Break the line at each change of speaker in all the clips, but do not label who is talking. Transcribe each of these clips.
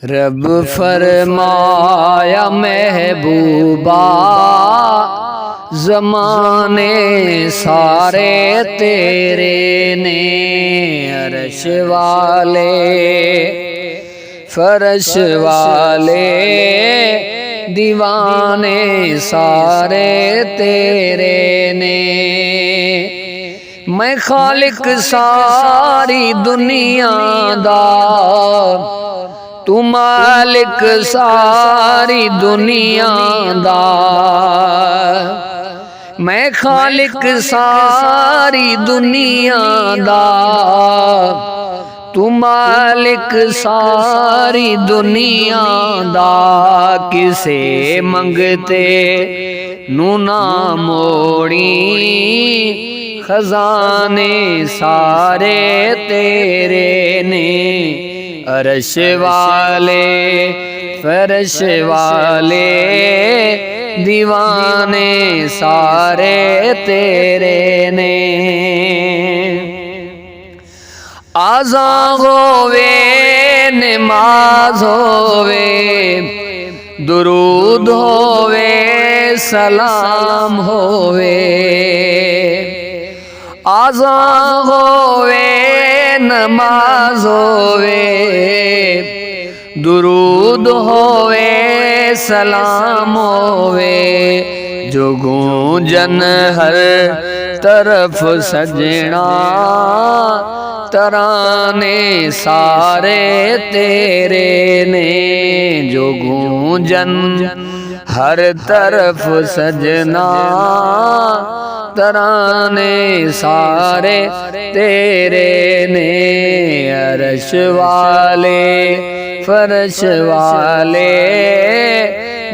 रब फरमाया महबूबा ज़माने सारे तेरे ने, अर्श वाले फर्श वाले दीवाने सारे तेरे ने। मैं खालिक सारी दुनिया दा, तू मालिक सारी दुनिया दा। मैं खालिक सारी दुनिया दा, तू मालिक सारी दुनिया दा। किसे मंगते नू ना मोड़ी, खजाने सारे तेरे ने। अर्श वाले फर्श वाले दीवाने सारे तेरे ने। आज़ा होवे नमाज होवे, दुरूद होवे सलाम होवे। आज़ा होवे नमाज होवे, दुरूद होवे सलाम होवे। जो गूंजन हर तरफ सजना, तराने सारे तेरे ने। जो गूंजन हर तरफ सजना, तराने सारे तेरे ने। अर्श वाले फर्श वाले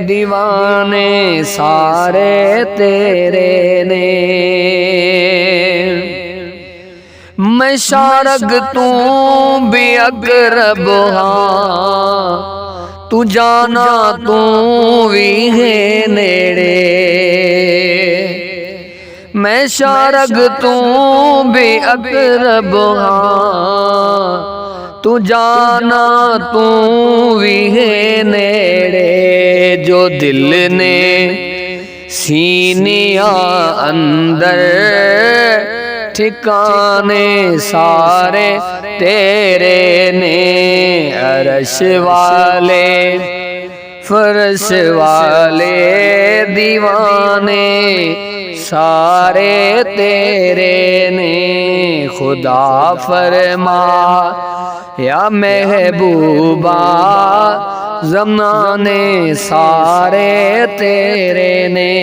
दीवाने सारे तेरे ने। मैं शारग तू भी अकरब हाँ, तू जाना तू भी है नेड़े। मैं शारग तू भी अकरब हाँ, तू जाना तू भी है नेड़े। जो दिल ने सीनिया अंदर, ठिकाने सारे तेरे ने। अर्श वाले फर्श वाले दीवाने सारे तेरे ने। खुदा फरमा या महबूबा ज़माने सारे तेरे ने।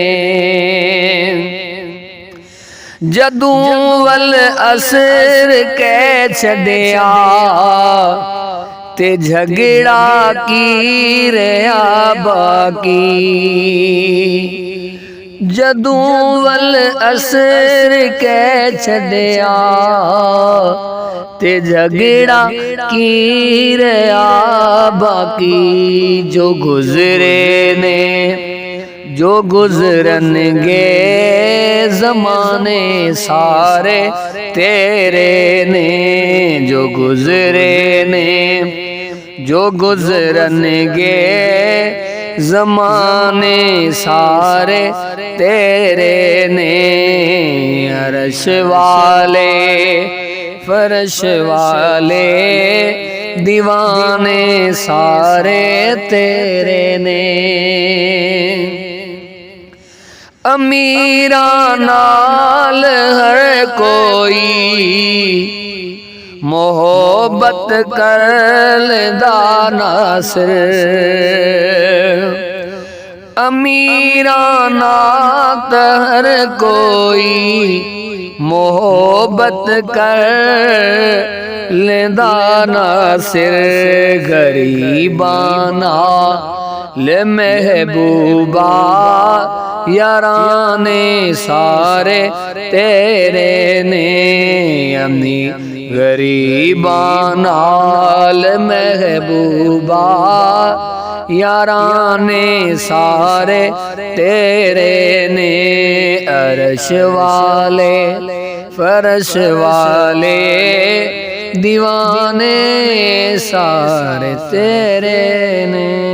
जदू वल असर कै छड़िया, ते झगड़ा की रहा बाकी। जदू वल असर कै छड़िया, ते झगड़ा की रहा बाकी। जो गुजरे ने जो गुजरनगे ज़माने सारे तेरे ने। जो गुजरे ने जो गुजरनगे ज़माने सारे तेरे ने। अर्श वाले फर्श वाले दीवाने सारे तेरे ने। अमीरा नाल हर कोई मोहब्बत कर लेदा नासिर। अमीरा नात हर कोई मोहब्बत कर लेदा नासिर। गरीबाना ले महबूबा याराने सारे तेरे ने। अम्मी गरीबानाल महबूबा याराने सारे तेरे ने। अर्श वाले फर्श वाले دیਵਾਨੇ ਸਾਰੇ ਤੇਰੇ ਨੇ।